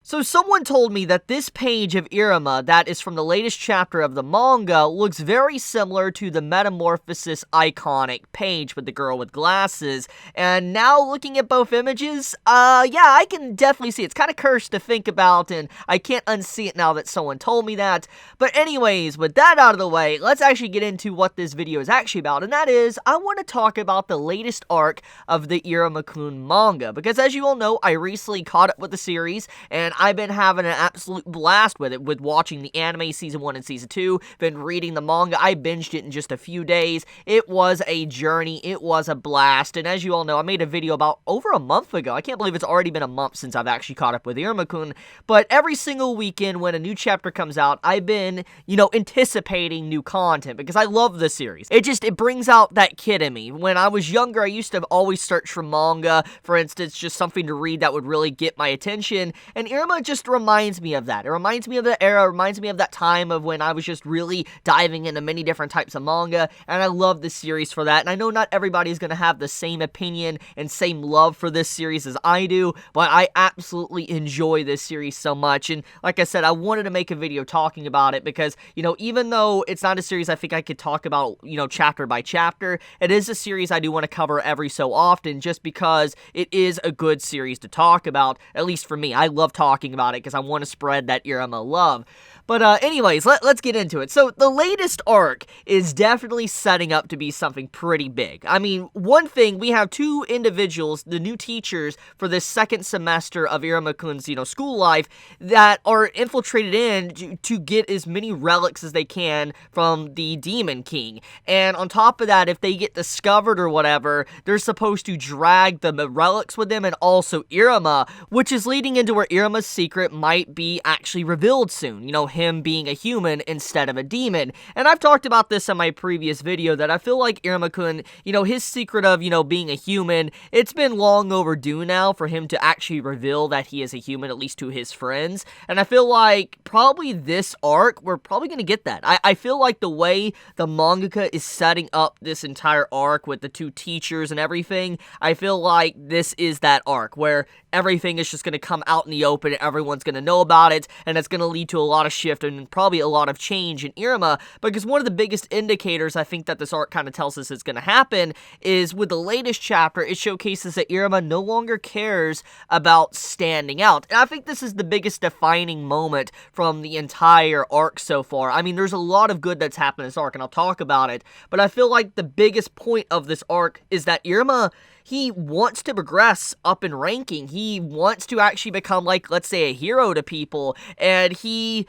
So someone told me that this page of Iruma that is from the latest chapter of the manga looks very similar to the Metamorphosis iconic page with the girl with glasses, and now looking at both images, yeah, I can definitely see it. It's kind of cursed to think about, and I can't unsee it now that someone told me that. But anyways, with that out of the way, let's actually get into what this video is actually about, and that is, I want to talk about the latest arc of the Iruma-kun manga, because as you all know, I recently caught up with the series, and I've been having an absolute blast with it, with watching the anime Season 1 and Season 2, been reading the manga. I binged it in just a few days. It was a journey, it was a blast, and as you all know, I made a video about over a month ago. I can't believe it's already been a month since I've actually caught up with Iruma-kun, but every single weekend when a new chapter comes out, I've been, anticipating new content, because I love the series. It brings out that kid in me. When I was younger, I used to always search for manga, for instance, just something to read that would really get my attention, and Iruma just reminds me of that. It reminds me of the era, it reminds me of that time of when I was just really diving into many different types of manga, and I love this series for that. And I know not everybody's gonna have the same opinion and same love for this series as I do, but I absolutely enjoy this series so much. And like I said, I wanted to make a video talking about it because, even though it's not a series I think I could talk about, chapter by chapter, it is a series I do want to cover every so often, just because it is a good series to talk about, at least for me. I love talking about it because I want to spread that Iruma love. But anyways, let's get into it. So the latest arc is definitely setting up to be something pretty big. I mean, one thing, we have two individuals, the new teachers for this second semester of Iruma-kun's, school life, that are infiltrated in to get as many relics as they can from the Demon King. And on top of that, if they get discovered or whatever, they're supposed to drag the relics with them and also Iruma, which is leading into where Iruma's secret might be actually revealed soon. Him being a human instead of a demon. And I've talked about this in my previous video, that I feel like Iruma-kun, his secret of, being a human, it's been long overdue now for him to actually reveal that he is a human, at least to his friends. And I feel like probably this arc, we're probably going to get that. I feel like the way the mangaka is setting up this entire arc with the two teachers and everything, I feel like this is that arc where everything is just going to come out in the open and everyone's going to know about it, and it's going to lead to a lot of shift and probably a lot of change in Iruma, because one of the biggest indicators I think that this arc kind of tells us is going to happen is with the latest chapter, it showcases that Iruma no longer cares about standing out. And I think this is the biggest defining moment from the entire arc so far. I mean, there's a lot of good that's happened in this arc, and I'll talk about it, but I feel like the biggest point of this arc is that Iruma, he wants to progress up in ranking. He wants to actually become, like, let's say, a hero to people, and he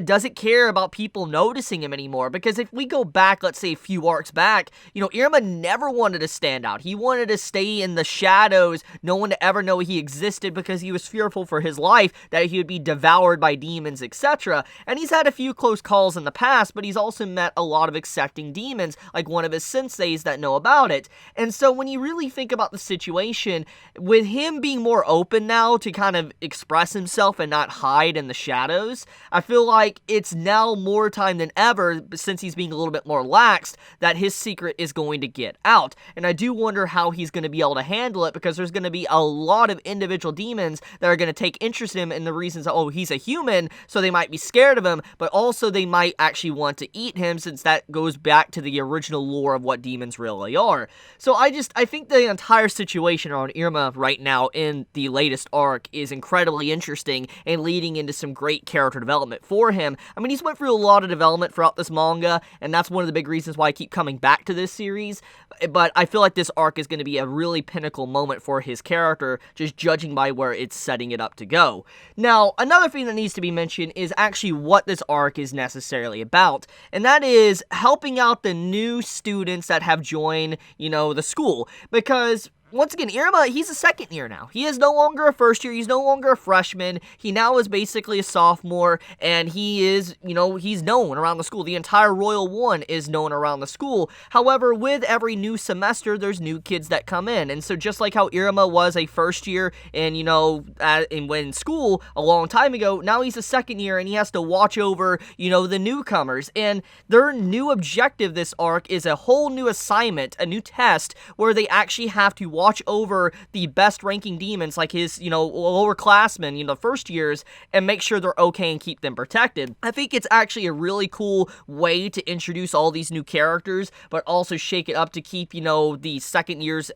doesn't care about people noticing him anymore. Because if we go back, let's say a few arcs back, Iruma never wanted to stand out. He wanted to stay in the shadows, no one to ever know he existed, because he was fearful for his life, that he would be devoured by demons, etc. And he's had a few close calls in the past, but he's also met a lot of accepting demons, like one of his senseis that know about it. And so when you really think about the situation, with him being more open now to kind of express himself and not hide in the shadows, I feel like it's now more time than ever, since he's being a little bit more laxed, that his secret is going to get out. And I do wonder how he's going to be able to handle it, because there's going to be a lot of individual demons that are going to take interest in him, and the reasons, oh, he's a human, so they might be scared of him, but also they might actually want to eat him, since that goes back to the original lore of what demons really are. So I think the entire situation around Iruma right now in the latest arc is incredibly interesting, and leading into some great character development for him. I mean, he's went through a lot of development throughout this manga, and that's one of the big reasons why I keep coming back to this series, but I feel like this arc is going to be a really pinnacle moment for his character, just judging by where it's setting it up to go. Now, another thing that needs to be mentioned is actually what this arc is necessarily about, and that is helping out the new students that have joined, the school, because once again, Iruma, he's a second year now. He is no longer a first year. He's no longer a freshman. He now is basically a sophomore, and he is, he's known around the school. The entire Royal One is known around the school. However, with every new semester, there's new kids that come in. And so just like how Iruma was a first year and, when in school a long time ago, now he's a second year, and he has to watch over, the newcomers. And their new objective this arc is a whole new assignment, a new test, where they actually have to watch over the best ranking demons, like his, lower classmen, first years, and make sure they're okay and keep them protected. I think it's actually a really cool way to introduce all these new characters, but also shake it up to keep, the second years,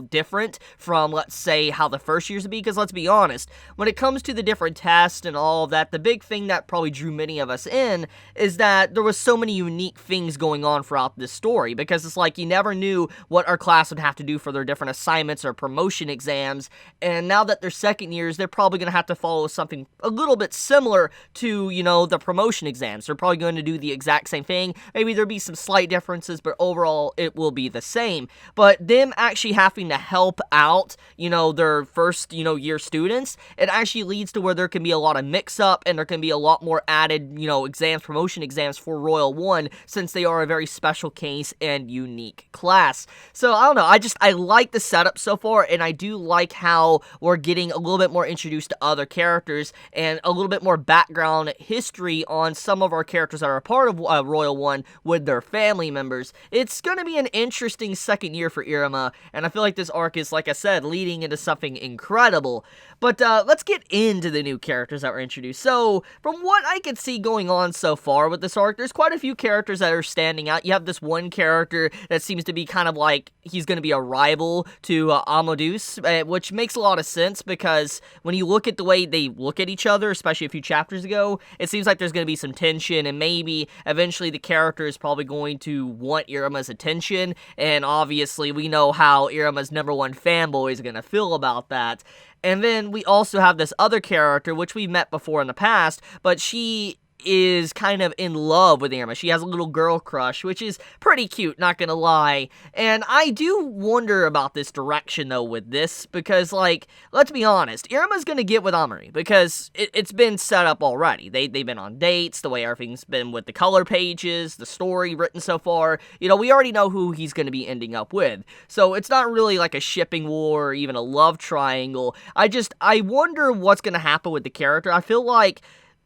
different from, let's say, how the first years would be, because let's be honest, when it comes to the different tests and all of that, the big thing that probably drew many of us in is that there was so many unique things going on throughout this story, because it's like you never knew what our class would have to do for their different assignments or promotion exams, and now that they're second years, they're probably going to have to follow something a little bit similar to, the promotion exams. They're probably going to do the exact same thing. Maybe there'll be some slight differences, but overall, it will be the same. But them actually having to help out, their first, year students, it actually leads to where there can be a lot of mix-up, and there can be a lot more added, exams, promotion exams for Royal 1, since they are a very special case and unique class. So, I don't know, I like the setup so far, and I do like how we're getting a little bit more introduced to other characters, and a little bit more background history on some of our characters that are a part of Royal 1 with their family members. It's gonna be an interesting second year for Iruma, and I feel like this arc is, like I said, leading into something incredible. But let's get into the new characters that were introduced. So, from what I can see going on so far with this arc, there's quite a few characters that are standing out. You have this one character that seems to be kind of like he's going to be a rival to Amadeus, which makes a lot of sense, because when you look at the way they look at each other, especially a few chapters ago, it seems like there's going to be some tension, and maybe eventually the character is probably going to want Iruma's attention, and obviously we know how Iruma's #1 fanboy is going to feel about that. And then we also have this other character, which we've met before in the past, but she is kind of in love with Iruma. She has a little girl crush, which is pretty cute, not gonna lie. And I do wonder about this direction, though, with this, because, like, let's be honest, Iruma's gonna get with Amari, because it's been set up already. They've been on dates, the way everything's been with the color pages, the story written so far. We already know who he's gonna be ending up with. So it's not really like a shipping war or even a love triangle. I wonder what's gonna happen with the character. I feel like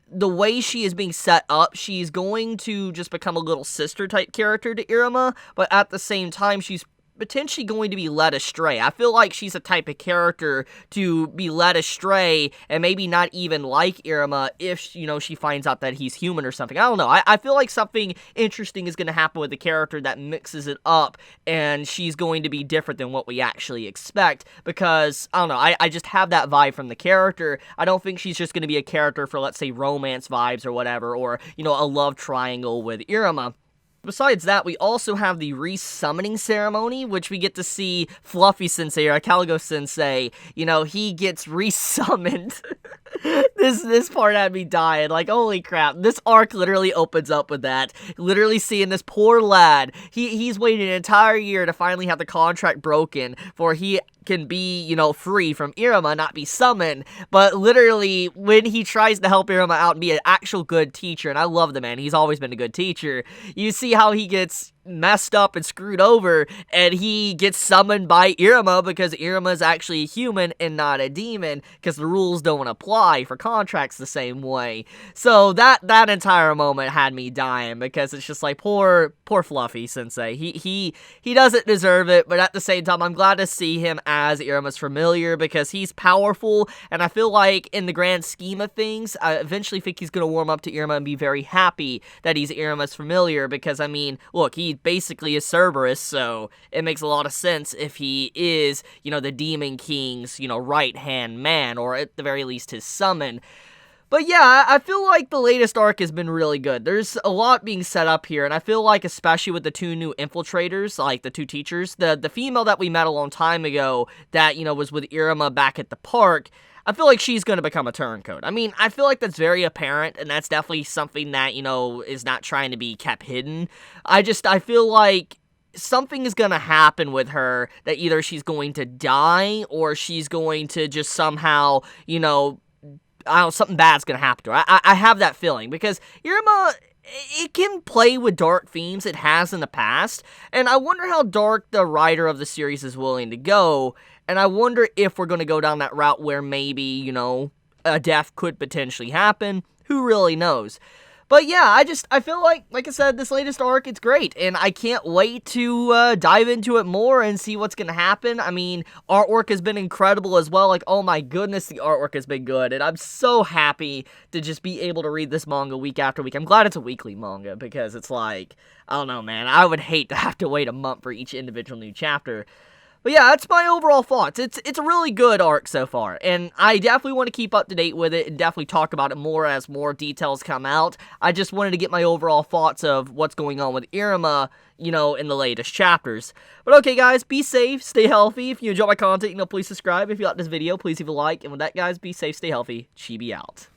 the way she is being set up, she's going to just become a little sister-type character to Iruma, but at the same time, she's potentially going to be led astray. I feel like she's a type of character to be led astray and maybe not even like Iruma if, she finds out that he's human or something. I don't know. I feel like something interesting is going to happen with the character that mixes it up, and she's going to be different than what we actually expect, because, I don't know, I just have that vibe from the character. I don't think she's just going to be a character for, let's say, romance vibes or whatever, or, a love triangle with Iruma. Besides that, we also have the resummoning ceremony, which we get to see Fluffy Sensei, or Caligo Sensei, he gets resummoned. This part had me dying, like, holy crap, this arc literally opens up with that, literally seeing this poor lad, he's waited an entire year to finally have the contract broken, for he can be, free from Iruma, not be summoned, but literally, when he tries to help Iruma out and be an actual good teacher, and I love the man, he's always been a good teacher, you see how he gets messed up and screwed over, and he gets summoned by Iruma, because Iruma is actually a human and not a demon, because the rules don't apply for contracts the same way. So that entire moment had me dying, because it's just like, poor Fluffy Sensei. He doesn't deserve it, but at the same time, I'm glad to see him as Iruma's familiar, because he's powerful, and I feel like in the grand scheme of things, I eventually think he's going to warm up to Iruma and be very happy that he's Iruma's familiar, because, I mean, look, he basically is Cerberus, so it makes a lot of sense if he is, the Demon King's, right-hand man, or at the very least his summon. But yeah, I feel like the latest arc has been really good. There's a lot being set up here, and I feel like, especially with the two new infiltrators, like the two teachers, the female that we met a long time ago that, was with Iruma back at the park, I feel like she's going to become a turncoat. I mean, I feel like that's very apparent, and that's definitely something that, is not trying to be kept hidden. I feel like something is going to happen with her, that either she's going to die, or she's going to just somehow, something bad's going to happen to her. I have that feeling, because Iruma, it can play with dark themes, it has in the past, and I wonder how dark the writer of the series is willing to go, and I wonder if we're going to go down that route where maybe, a death could potentially happen. Who really knows? But yeah, I feel like I said, this latest arc, it's great, and I can't wait to dive into it more and see what's gonna happen. I mean, artwork has been incredible as well. Like, oh my goodness, the artwork has been good, and I'm so happy to just be able to read this manga week after week. I'm glad it's a weekly manga, because it's like, I don't know, man, I would hate to have to wait a month for each individual new chapter. But yeah, that's my overall thoughts. It's a really good arc so far, and I definitely want to keep up to date with it and definitely talk about it more as more details come out. I just wanted to get my overall thoughts of what's going on with Iruma, you know, in the latest chapters. But okay, guys, be safe, stay healthy. If you enjoy my content, please subscribe. If you like this video, please leave a like. And with that, guys, be safe, stay healthy. Chibi out.